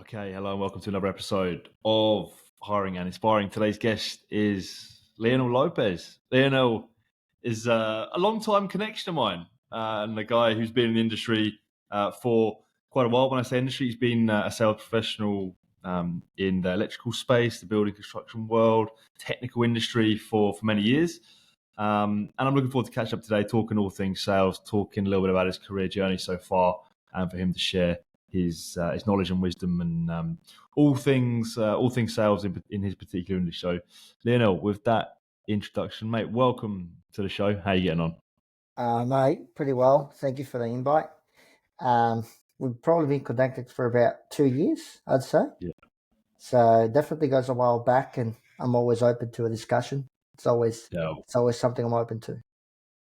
Okay, hello and welcome to another episode of Hiring and Inspiring. Today's guest is Leonel Lopez. Leonel is a long-time connection of mine and a guy who's been in the industry for quite a while. When I say industry, he's been a sales professional in the electrical space, the building construction world, technical industry for many years. And I'm looking forward to catch up today, talking all things sales, talking a little bit about his career journey so far, and for him to share his knowledge and wisdom and all things sales in his particular industry. So, Leonel, with that introduction, mate, welcome to the show. How are you getting on? Mate, pretty well. Thank you for the invite. We've probably been connected for about 2 years, I'd say. Yeah. So definitely goes a while back, and I'm always open to a discussion. It's always something I'm open to.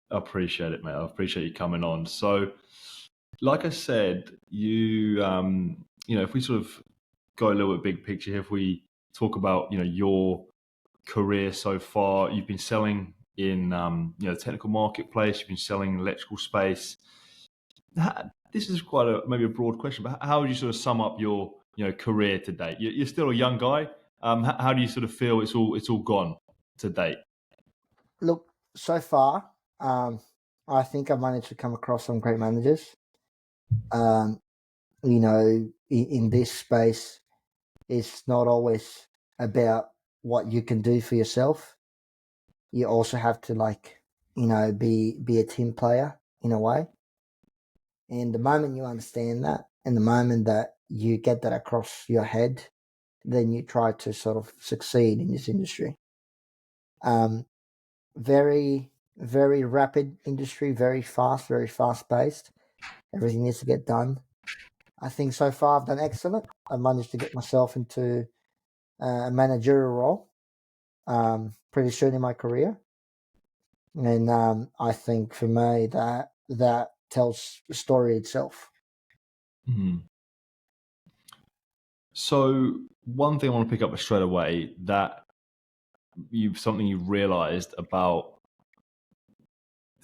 I appreciate it, mate. I appreciate you coming on. So, like I said, if we sort of go a little bit big picture here, if we talk about, your career so far, you've been selling in, the technical marketplace, you've been selling in electrical space. This is quite maybe a broad question, but how would you sort of sum up your, career to date? You're still a young guy. How do you sort of feel it's all gone to date? Look, so far, I think I've managed to come across some great managers. In this space, it's not always about what you can do for yourself. You also have to be a team player in a way. And the moment you understand that, and the moment that you get that across your head, then you try to sort of succeed in this industry. Very, very rapid industry, very fast paced. Everything needs to get done. I think so far I've done excellent. I managed to get myself into a managerial role pretty soon in my career. And I think for me that tells the story itself. Mm-hmm. So one thing I want to pick up straight away, that something you realized about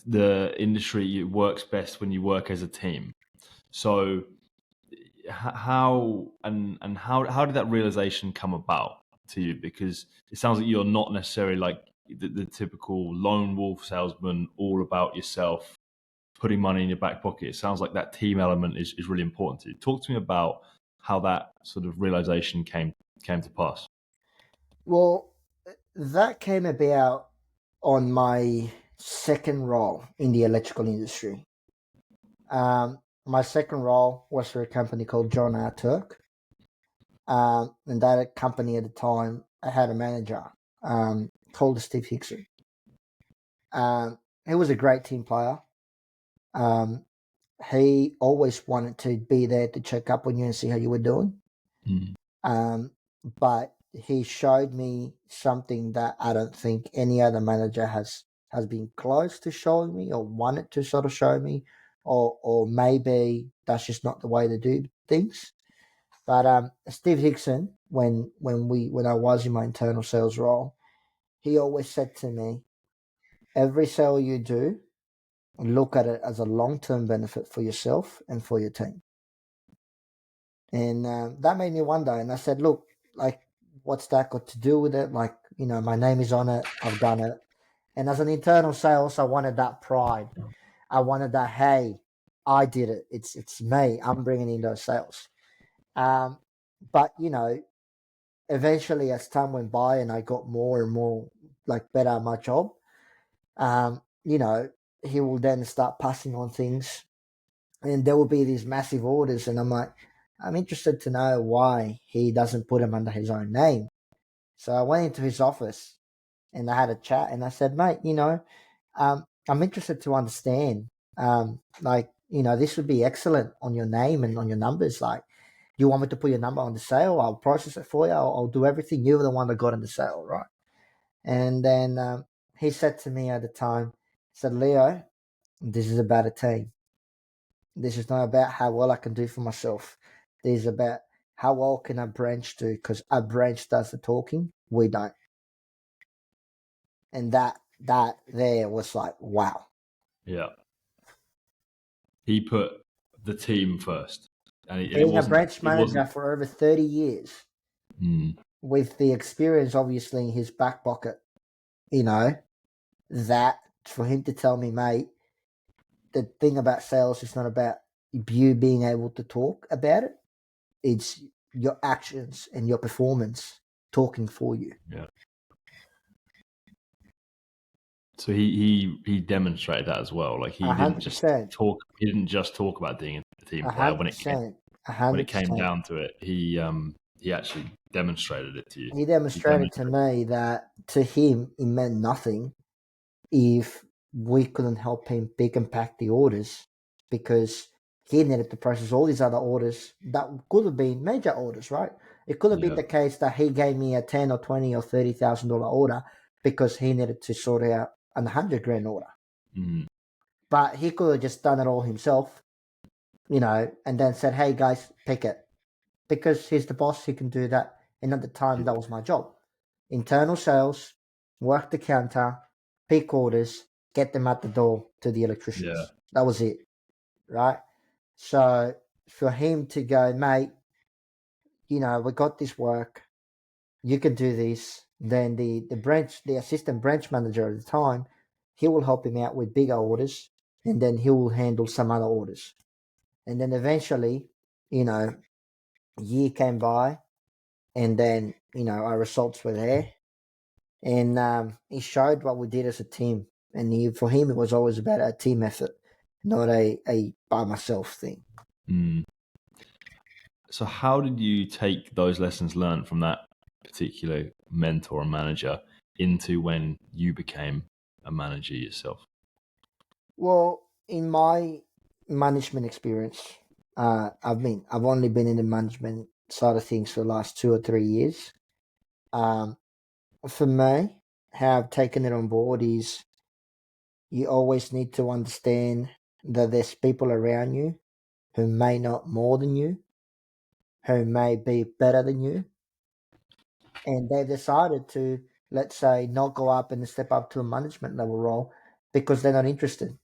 the industry, it works best when you work as a team. So how did that realization come about to you? Because it sounds like you're not necessarily like the typical lone wolf salesman, all about yourself, putting money in your back pocket. It sounds like that team element is really important to you. Talk to me about how that sort of realization came to pass. Well, that came about on my second role in the electrical industry. My second role was for a company called John R. Turk. And that company at the time, I had a manager called Steve Hickson. He was a great team player. He always wanted to be there to check up on you and see how you were doing. But he showed me something that I don't think any other manager has been close to showing me or wanted to sort of show me, or maybe that's just not the way to do things. But Steve Hickson, when I was in my internal sales role, he always said to me, every sale you do, look at it as a long-term benefit for yourself and for your team. And that made me wonder. And I said, look, like, what's that got to do with it? Like, my name is on it. I've done it. And as an internal sales, I wanted that pride. I wanted that, hey, I did it. It's me. I'm bringing in those sales. But, eventually as time went by and I got more and more better at my job, he will then start passing on things and there will be these massive orders. And I'm like, I'm interested to know why he doesn't put them under his own name. So I went into his office and I had a chat and I said, mate, I'm interested to understand, this would be excellent on your name and on your numbers. Like, you want me to put your number on the sale? I'll process it for you. I'll do everything. You're the one that got on the sale, right? And then he said to me at the time, he said, Leo, this is about a team. This is not about how well I can do for myself. This is about how well can a branch do, because a branch does the talking, we don't. And that there was like, wow. Yeah. He put the team first. and it Being a wasn't. branch It manager wasn't. for over 30 years, Mm, with the experience obviously in his back pocket, you know, that for him to tell me, mate, the thing about sales is not about you being able to talk about it. It's your actions and your performance talking for you. yeah. So he demonstrated that as well. Like A he didn't hundred just percent. talk. He didn't just talk about being a team A player hundred percent. A when it hundred came percent. down to it. He actually demonstrated it to you. He He demonstrated to demonstrated. me that to him it meant nothing if we couldn't help him pick and pack the orders, because he needed to process all these other orders that could have been major orders, right? It could have been Yeah. the case that he gave me a 10 or 20 or $30,000 order because he needed to sort out a 100 grand order. Mm, But he could have just done it all himself, and then said, hey guys, pick it. Because he's the boss, he can do that. And at the time, yeah. that was my job. Internal sales, work the counter, pick orders, get them at the door to the Yeah. electricians. That was it, right? So for him to go, mate, we got this work, you can do this. Then the assistant branch manager at the time, he will help him out with bigger orders, and then he will handle some other orders. And then eventually, a year came by, and then our results were there, and he showed what we did as a team. And for him, it was always about a team effort, not a by myself thing. Mm. So how did you take those lessons learned from that particular mentor and manager into when you became a manager yourself? Well, in my management experience, I've only been in the management side of things for the last 2 or 3 years. Um, for me, how I've taken it on board is you always need to understand that there's people around you who may not more than you, who may be better than you, and they've decided to, let's say, not go up and step up to a management level role because they're not interested,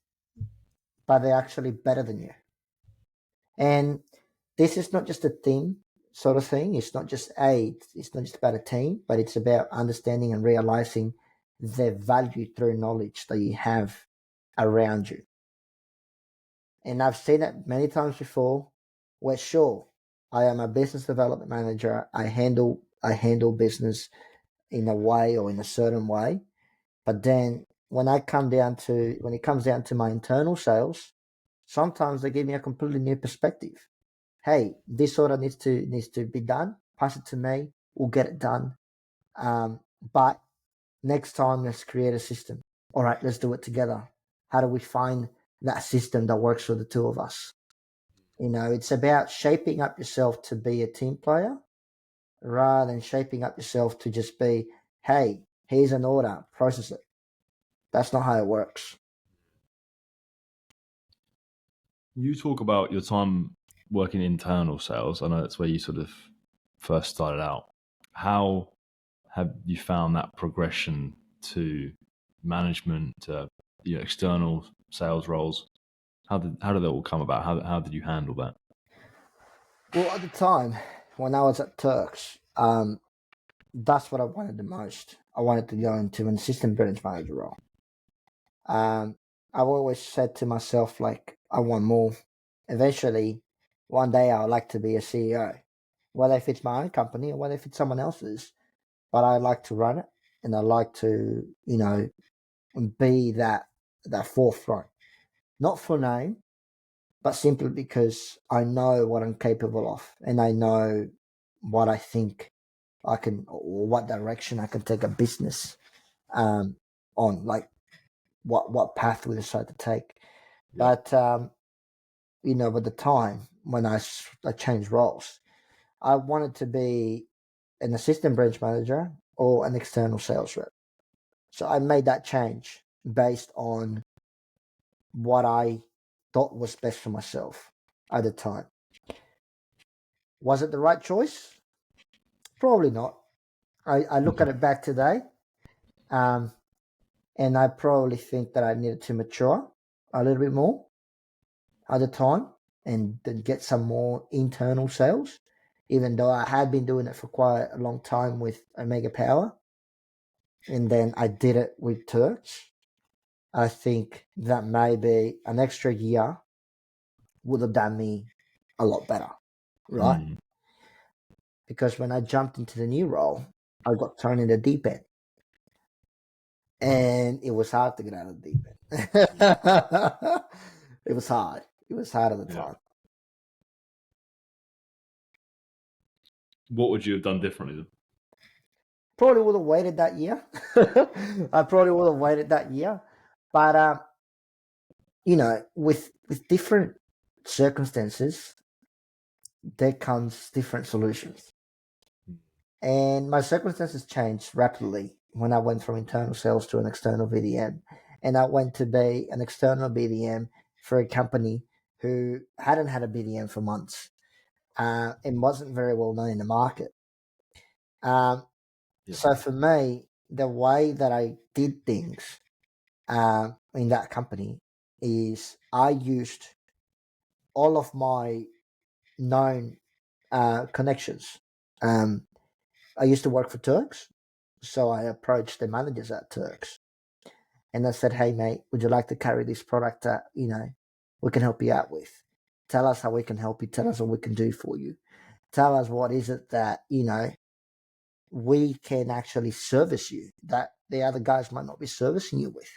but they're actually better than you. And this is not just a team sort of thing. It's not just about a team, but it's about understanding and realizing the value through knowledge that you have around you. And I've seen it many times before where, sure, I am a business development manager. I handle business in a way or in a certain way. But then when it comes down to my internal sales, sometimes they give me a completely new perspective. Hey, this order needs to be done. Pass it to me. We'll get it done. But next time, let's create a system. All right, let's do it together. How do we find that system that works for the two of us? It's about shaping up yourself to be a team player rather than shaping up yourself to just be, hey, here's an order, process it. That's not how it works. You talk about your time working internal sales. I know that's where you sort of first started out. How have you found that progression to management, to external sales roles? How did that all come about? How did you handle that? Well, at the time when I was at Turks, that's what I wanted the most. I wanted to go into an assistant branch manager role. Um, I've always said to myself, like, I want more. Eventually, one day I would like to be a CEO, whether if it's my own company or whether if it's someone else's. But I like to run it, and I like to, be that forefront, not for name, but simply because I know what I'm capable of, and I know what I think I can, or what direction I can take a business on, like what path we decide to take. Yeah. But at the time when I changed roles, I wanted to be an assistant branch manager or an external sales rep. So I made that change based on what I thought was best for myself at the time. Was it the right choice? Probably not. I look at it back today, um, and I probably think that I needed to mature a little bit more at the time. and then get some more internal sales, even though I had been doing it for quite a long time with Omega Power. And then I did it with Turks. I think that maybe an extra year would have done me a lot better, right? Because when I jumped into the new role, I got thrown in the deep end. And it was hard to get out of the deep end. It was hard. It was hard at the time. What would you have done differently then? Probably would have waited that year. I probably would have waited that year. But with different circumstances, there comes different solutions. And my circumstances changed rapidly when I went from internal sales to an external BDM. And I went to be an external BDM for a company who hadn't had a BDM for months and wasn't very well known in the market. So for me, the way that I did things in that company is I used all of my known connections. I used to work for Turks, so I approached the managers at Turks, and I said, "Hey, mate, would you like to carry this product that we can help you out with? Tell us how we can help you. Tell us what we can do for you. Tell us what is it that we can actually service you that the other guys might not be servicing you with."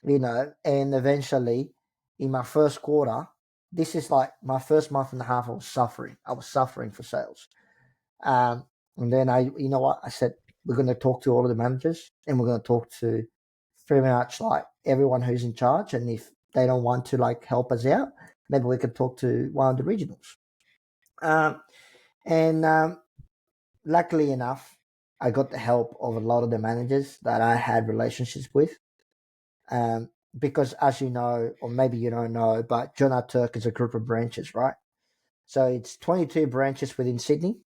And eventually in my first quarter, this is like my first month and a half, I was suffering for sales. And then I said, we're going to talk to all of the managers and we're going to talk to pretty much like everyone who's in charge. And if they don't want to like help us out, maybe we could talk to one of the regionals. And luckily enough, I got the help of a lot of the managers that I had relationships with. Because as you know, or maybe you don't know, but John R. Turk is a group of branches, right? So it's 22 branches within Sydney.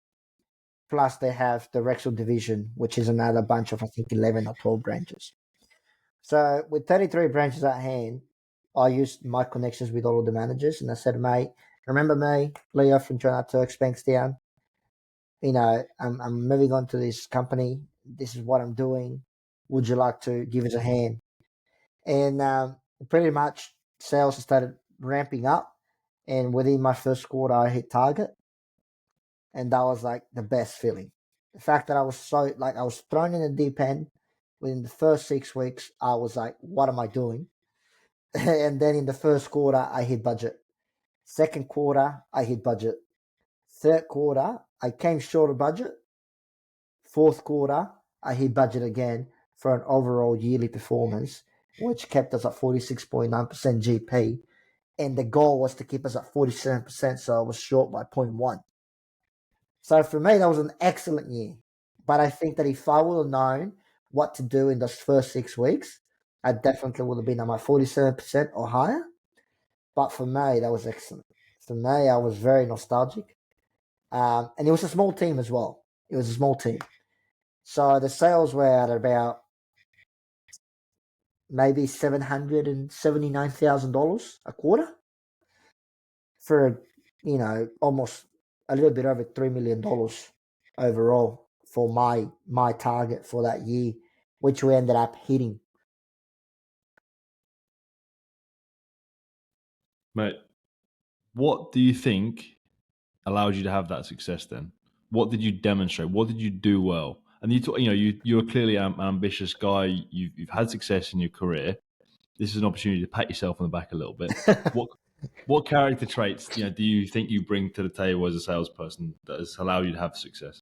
Plus they have the Rexall division, which is another bunch of, I think, 11 or 12 branches. So with 33 branches at hand, I used my connections with all of the managers. And I said, mate, remember me, Leo from John R. Turk's Bankstown? I'm moving on to this company. This is what I'm doing. Would you like to give us a hand? And pretty much sales started ramping up. And within my first quarter, I hit target. And that was like the best feeling. The fact that I was I was thrown in the deep end within the first 6 weeks, I was like, what am I doing? And then in the first quarter, I hit budget. Second quarter, I hit budget. Third quarter, I came short of budget. Fourth quarter, I hit budget again for an overall yearly performance, which kept us at 46.9% GP. And the goal was to keep us at 47%, so I was short by 0.1. So for me, that was an excellent year. But I think that if I would have known what to do in those first 6 weeks, I definitely would have been at my 47% or higher. But for me, that was excellent. For me, I was very nostalgic. And it was a small team as well. It was a small team. So the sales were at about maybe $779,000 a quarter for, almost a little bit over $3 million overall for my target for that year, which we ended up hitting. Mate, what do you think allowed you to have that success then? What did you demonstrate? What did you do well? And you're clearly an ambitious guy. You've had success in your career. This is an opportunity to pat yourself on the back a little bit. What character traits do you think you bring to the table as a salesperson that has allowed you to have success?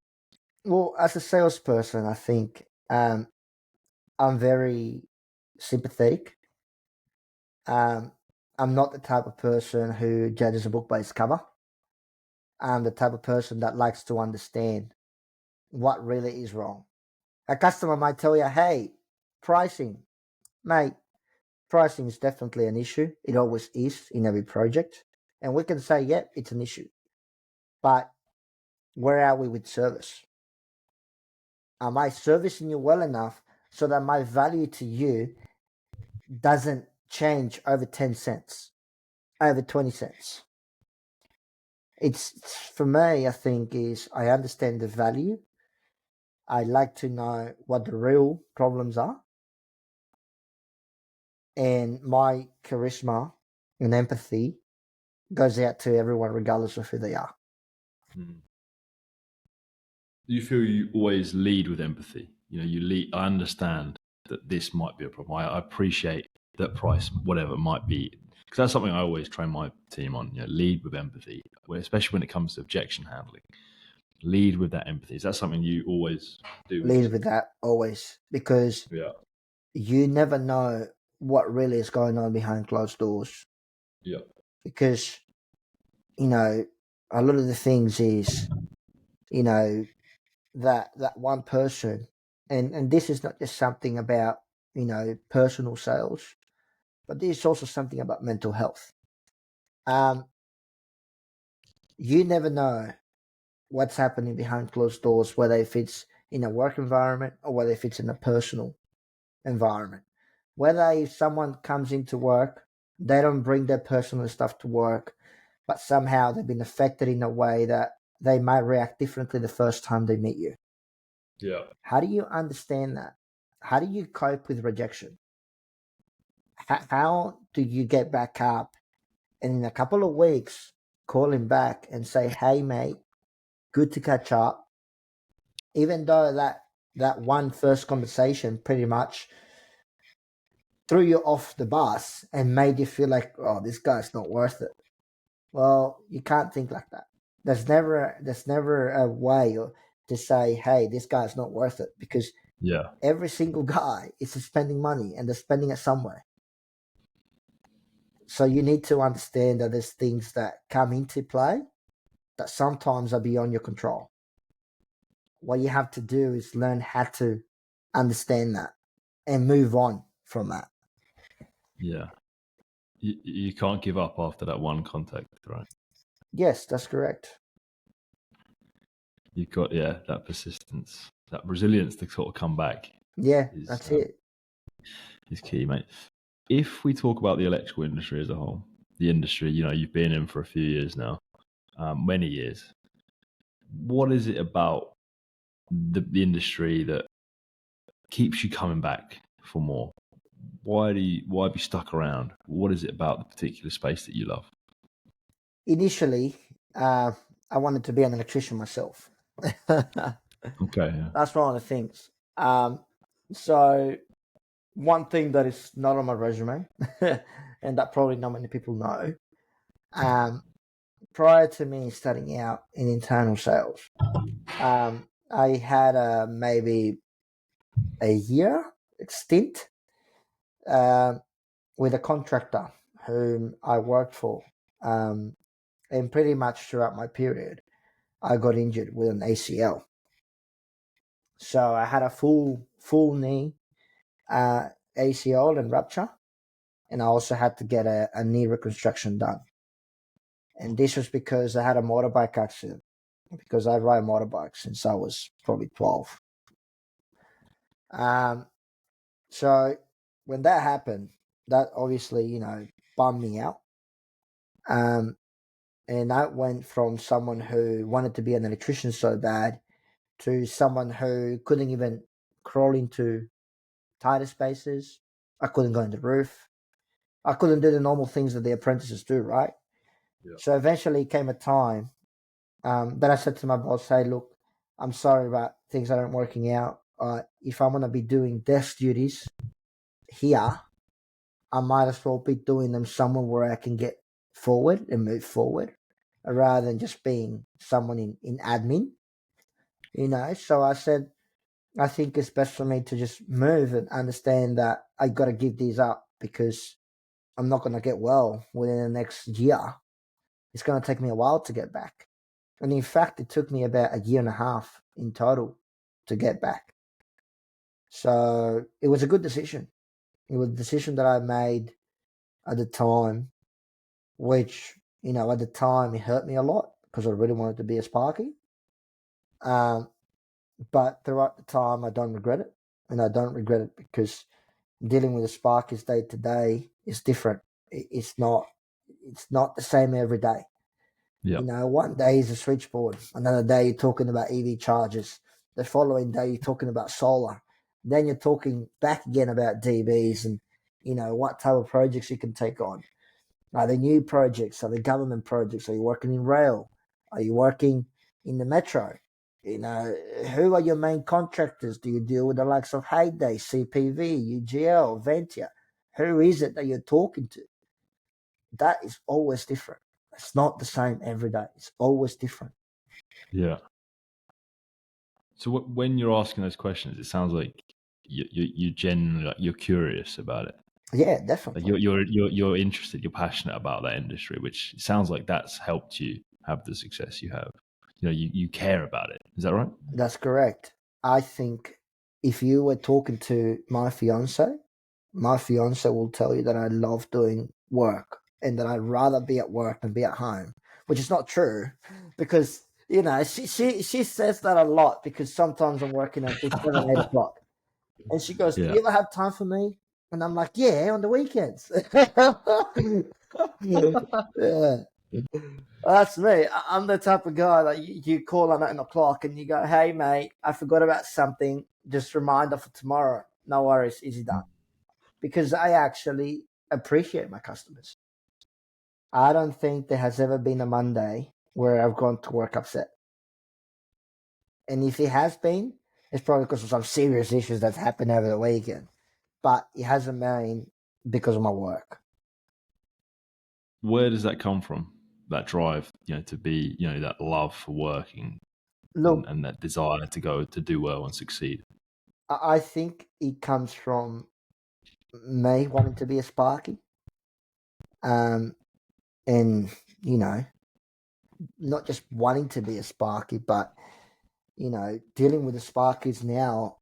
Well, as a salesperson, I think I'm very sympathetic. I'm not the type of person who judges a book by its cover. I'm the type of person that likes to understand what really is wrong. A customer might tell you, hey, pricing, mate, pricing is definitely an issue. It always is in every project. And we can say, yeah, it's an issue. But where are we with service? Am I servicing you well enough so that my value to you doesn't change over 10 cents, over 20 cents? It's for me, I think, is I understand the value. I like to know what the real problems are, and my charisma and empathy goes out to everyone regardless of who they are. Mm. Do you feel you always lead with empathy? You know, you lead. I understand that this might be a problem. I appreciate that price, whatever it might be, because that's something I always train my team on. You know, lead with empathy, especially when it comes to objection handling. Lead with that empathy. Is that something you always do with Lead yourself? with that always, because Yeah, you never know what really is going on behind closed doors. yeah, Because, you know, a lot of the things is, you know, that one person, and this is not just something about, personal sales, but this is also something about mental health. Um, you never know what's happening behind closed doors, whether if it's in a work environment or whether if it's in a personal environment. Whether if someone comes into work, they don't bring their personal stuff to work, but somehow they've been affected in a way that they might react differently the first time they meet you. yeah, How do you understand that? How do you cope with rejection? How do you get back up and in a couple of weeks call him back and say, hey, mate, good to catch up? Even though that one first conversation pretty much threw you off the bus and made you feel like, oh, this guy's not worth it. Well, you can't think like that. There's never a way to say, hey, this guy's not worth it, because yeah, every single guy is spending money and they're spending it somewhere. So you need to understand that there's things that come into play that sometimes are beyond your control. What you have to do is learn how to understand that and move on from that. yeah. You can't give up after that one contact, right? Yes, that's correct. You've got that persistence, that resilience to sort of come back Yeah, is that's it. is key, mate. If we talk about the electrical industry as a whole, the industry, you've been in for a few years now, many years. What is it about the industry that keeps you coming back for more? Why have you stuck around? What is it about the particular space that you love? Initially, I wanted to be an electrician myself. Okay, yeah. That's one of the things. So one thing that is not on my resume, and that probably not many people know, um, prior to me starting out in internal sales, I had maybe a year stint um, with a contractor whom I worked for, and pretty much throughout my period, I got injured with an ACL. So I had a full knee ACL and rupture, and I also had to get a knee reconstruction done. And this was because I had a motorbike accident, because I ride motorbikes since I was probably 12. Um, so when that happened, that obviously, bummed me out. Um, and I went from someone who wanted to be an electrician so bad to someone who couldn't even crawl into tighter spaces. I couldn't go on the roof. I couldn't do the normal things that the apprentices do, right? Yeah. So eventually came a time that I said to my boss, hey, look, I'm sorry about things that aren't working out. If I'm going to be doing desk duties here, I might as well be doing them somewhere where I can get forward and move forward rather than just being someone in admin, So I said, I think it's best for me to just move and understand that I got to give these up because I'm not going to get well within the next year. It's going to take me a while to get back. And in fact, it took me about a year and a half in total to get back. So it was a good decision. It was a decision that I made at the time, which, at the time it hurt me a lot because I really wanted to be a Sparky. Um, but throughout the time, I don't regret it. And I don't regret it because dealing with the Sparkies day to day is different. It's not the same every day. Yeah. You know, one day is a switchboard, another day you're talking about EV chargers, the following day you're talking about solar, then you're talking back again about DBs and, you know, what type of projects you can take on. Are they new projects? Are they government projects? Are you working in rail? Are you working in the metro? You know, who are your main contractors? Do you deal with the likes of Heyday, CPV, UGL, Ventia? Who is it that you're talking to? That is always different. It's not the same every day. It's always different. Yeah. So when you're asking those questions, it sounds like you genuinely you're curious about it. Yeah, Like definitely. you're interested, you're passionate about that industry, which sounds like that's helped you have the success you have. You care about it. Is that right? That's correct. I think if you were talking to my fiance will tell you that I love doing work and that I'd rather be at work than be at home, which is not true because, you know, she says that a lot because sometimes I'm working until 7, 8 o'clock. And she goes, "Do Yeah. you ever have time for me?" And I'm like, "Yeah, on the weekends." Yeah. That's me. I'm the type of guy that you call at 9 o'clock and you go, "Hey, mate, I forgot about something. Just reminder for tomorrow." No worries, easy done. Because I actually appreciate my customers. I don't think there has ever been a Monday where I've gone to work upset. And if it has been, it's probably because of some serious issues that happened over the weekend. But it hasn't been because of my work. Where does that come from? That drive, to be, that love for working Look, and that desire to go to do well and succeed. I think it comes from me wanting to be a Sparky. Um, and, you know, not just wanting to be a Sparky, but, you know, dealing with the Sparkies now,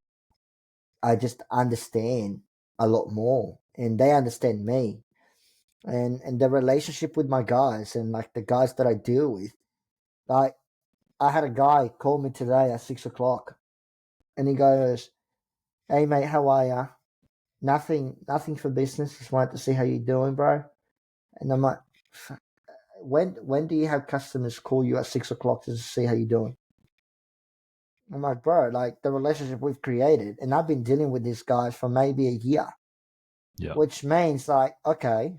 I just understand a lot more and they understand me. And the relationship with my guys and like the guys that I deal with, like I had a guy call me today at 6 o'clock and he goes, "Hey mate, how are ya? Nothing for business. Just wanted to see how you doing, bro." And I'm like, when do you have customers call you at 6 o'clock to see how you doing? I'm like, bro, like the relationship we've created, and I've been dealing with these guys for maybe a year, Yeah. which means like, okay,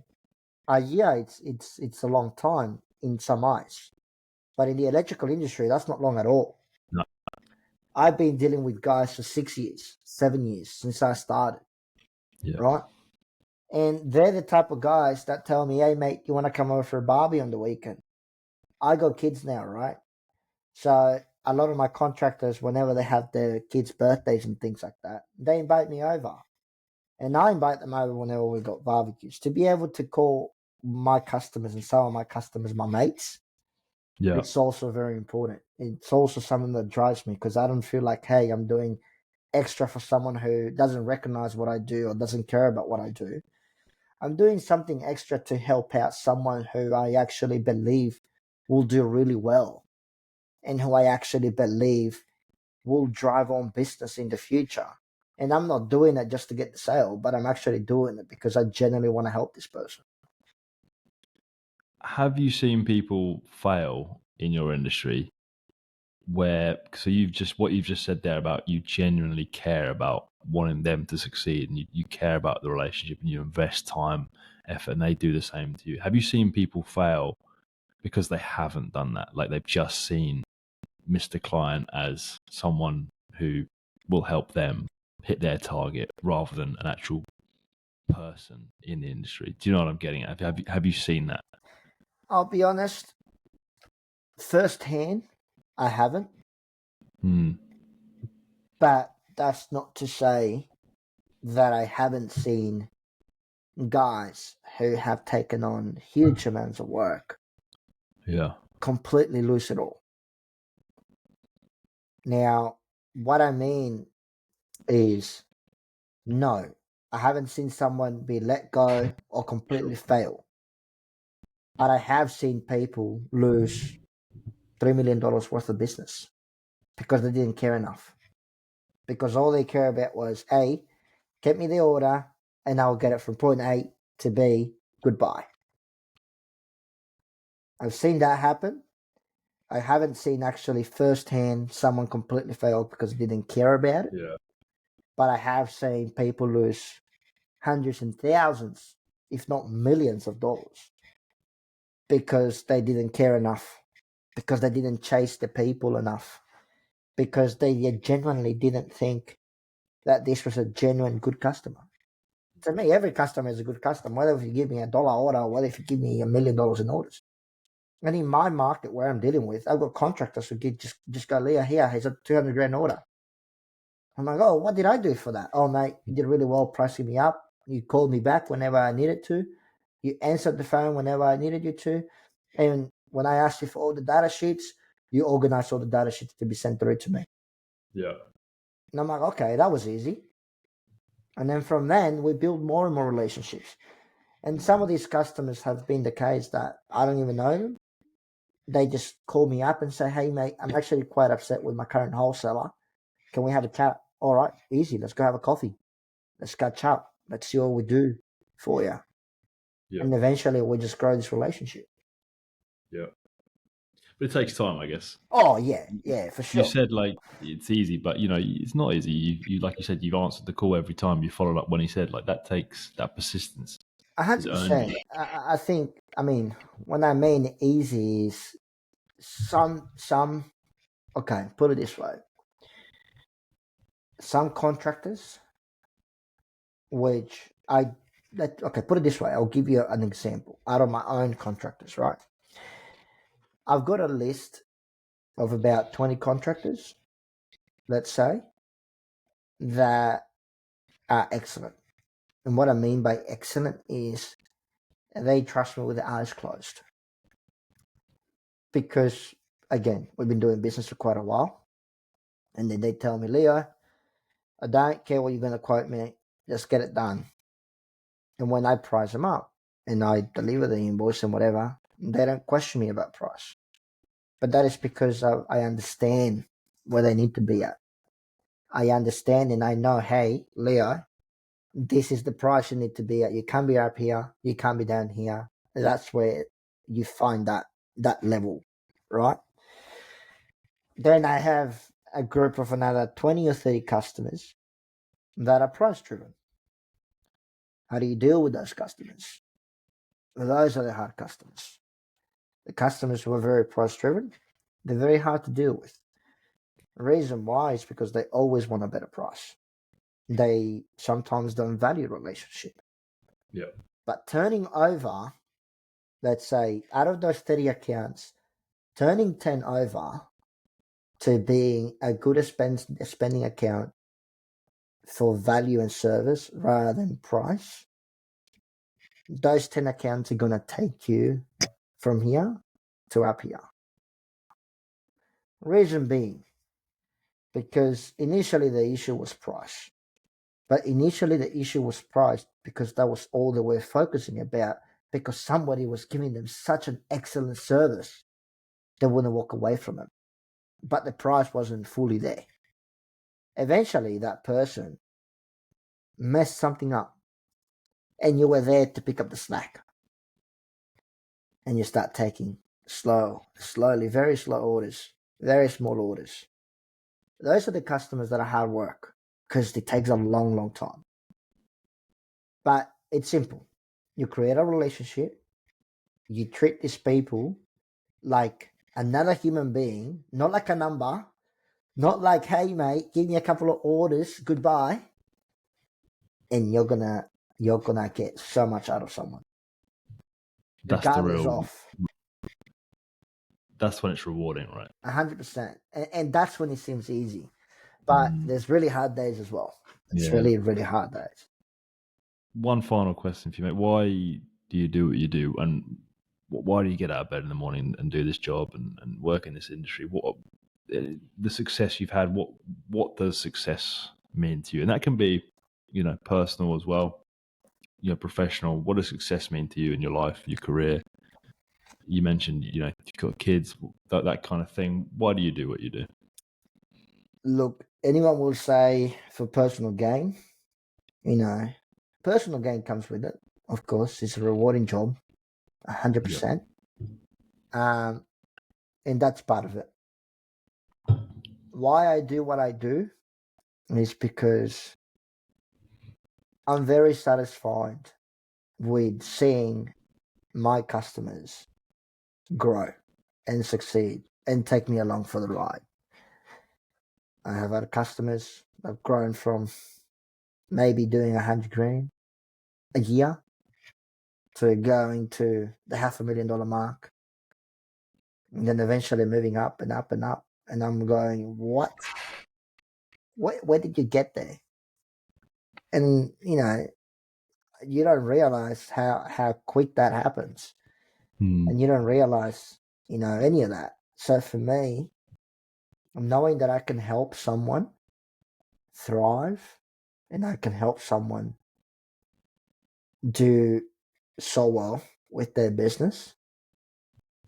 a year it's a long time in some eyes, but in the electrical industry, that's not long at all. No. I've been dealing with guys for 6 years, 7 years since I started, Yeah. right? And they're the type of guys that tell me, "Hey mate, you want to come over for a barbie on the weekend?" I got kids now, right? So a lot of my contractors, whenever they have their kids' birthdays and things like that, they invite me over. And I invite them over whenever we got barbecues. To be able to call my customers and some of my customers my mates, Yeah. it's also very important. It's also something that drives me because I don't feel like, hey, I'm doing extra for someone who doesn't recognize what I do or doesn't care about what I do. I'm doing something extra to help out someone who I actually believe will do really well and who I actually believe will drive on business in the future. And I'm not doing it just to get the sale, but I'm actually doing it because I genuinely want to help this person. Have you seen people fail in your industry so what you've just said there about you genuinely care about wanting them to succeed and you care about the relationship and you invest time, effort, and they do the same to you. Have you seen people fail because they haven't done that? Like they've just seen Mr. Client as someone who will help them hit their target rather than an actual person in the industry. Do you know what I'm getting at? Have you seen that? I'll be honest, firsthand, I haven't, Hmm. but that's not to say that I haven't seen guys who have taken on huge amounts of work Yeah. completely lose it all. Now, what I mean is, no, I haven't seen someone be let go or completely fail, but I have seen people lose $3 million worth of business because they didn't care enough. Because all they care about was A, get me the order and I'll get it from point A to B, goodbye. I've seen that happen I haven't seen actually firsthand someone completely fail because they didn't care about it. Yeah. But I have seen people lose hundreds and thousands, if not millions of dollars because they didn't care enough, because they didn't chase the people enough, because they genuinely didn't think that this was a genuine good customer. To me, every customer is a good customer, whether if you give me $1 order or whether if you give me $1 million in orders. And in my market where I'm dealing with, I've got contractors who just go, Leo, here, here's a 200 grand order. I'm like, oh, what did I do for that? Oh, mate, you did really well pricing me up. You called me back whenever I needed to. You answered the phone whenever I needed you to. And when I asked you for all the data sheets, you organized all the data sheets to be sent through to me. Yeah. And I'm like, okay, that was easy. And then from then, we build more and more relationships. And some of these customers have been the case that I don't even know them. They just call me up and say, hey, mate, I'm actually quite upset with my current wholesaler. Can we have a chat? All right, easy. Let's go have a coffee. Let's catch up. Let's see what we do for you. Yeah. And eventually we just grow this relationship. Yeah. But it takes time, I guess. Oh, yeah, for sure. You said like it's easy, but it's not easy. You like you said, you've answered the call every time. You followed up when he said like that takes that persistence. 100%. I think, when I mean easy is some, okay, put it this way. Some contractors, put it this way. I'll give you an example out of my own contractors, right? I've got a list of about 20 contractors, let's say, that are excellent. And what I mean by excellent is they trust me with their eyes closed. Because, again, we've been doing business for quite a while. And then they tell me, Leo, I don't care what you're going to quote me, just get it done. And when I price them up and I deliver the invoice and whatever, they don't question me about price. But that is because I understand where they need to be at. I understand and I know, hey, Leo, this is the price you need to be at. You can't be up here. You can't be down here. That's where you find that level, right? Then I have a group of another 20 or 30 customers that are price driven. How do you deal with those customers? Well, those are the hard customers. The customers who are very price driven, they're very hard to deal with. The reason why is because they always want a better price. They sometimes don't value relationship. Yeah. But turning over, let's say, out of those 30 accounts, turning 10 over to being a good spending account for value and service rather than price, those 10 accounts are going to take you from here to up here. Reason being, because initially the issue was price. But initially the issue was price because that was all they were focusing about, because somebody was giving them such an excellent service, they wouldn't walk away from it. But the price wasn't fully there. Eventually that person messed something up and you were there to pick up the slack. And you start taking slowly, very slow orders, very small orders. Those are the customers that are hard work because it takes a long, long time. But it's simple. You create a relationship. You treat these people like another human being, not like a number, not like, hey, mate, give me a couple of orders, goodbye. And you're gonna get so much out of someone. That's the Regardless real. of. That's when it's rewarding, right? 100%. And that's when it seems easy. But there's really hard days as well. It's really, really hard days. One final question for you, mate. Why do you do what you do? And why do you get out of bed in the morning and do this job and work in this industry? What the success you've had, what does success mean to you? And that can be, personal as well, professional. What does success mean to you in your life, your career? You mentioned, you've got kids, that kind of thing. Why do you do what you do? Look, anyone will say for personal gain, personal gain comes with it. Of course, it's a rewarding job, 100%. And that's part of it. Why I do what I do is because I'm very satisfied with seeing my customers grow and succeed and take me along for the ride. I have had customers that have grown from maybe doing 100 grand a year to going to the $500,000 mark, and then eventually moving up and up and up. And I'm going, what? Where did you get there? And you don't realize how quick that happens, and you don't realize any of that. So for me, knowing that I can help someone thrive and I can help someone do so well with their business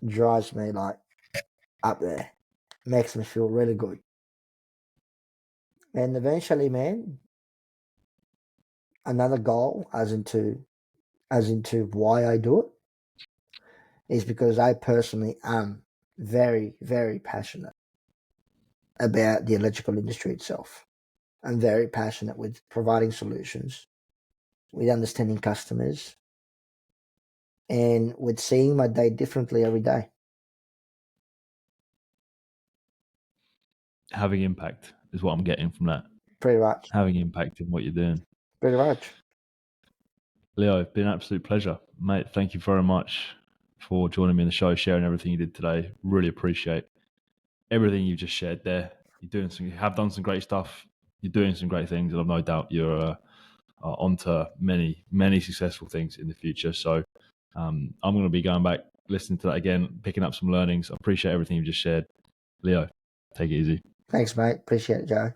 drives me like up there, makes me feel really good. And eventually, man, another goal as into why I do it is because I personally am very, very passionate about the electrical industry itself. I'm very passionate with providing solutions, with understanding customers, and with seeing my day differently every day. Having impact is what I'm getting from that. Pretty much. Having impact in what you're doing. Pretty much. Leo, it's been an absolute pleasure, mate. Thank you very much for joining me in the show, sharing everything you did today. Really appreciate everything you just shared there. You have done some great stuff. You're doing some great things, and I've no doubt you're onto many, many successful things in the future. So I'm going to be going back, listening to that again, picking up some learnings. I appreciate everything you just shared. Leo, take it easy. Thanks, mate. Appreciate it, Joe.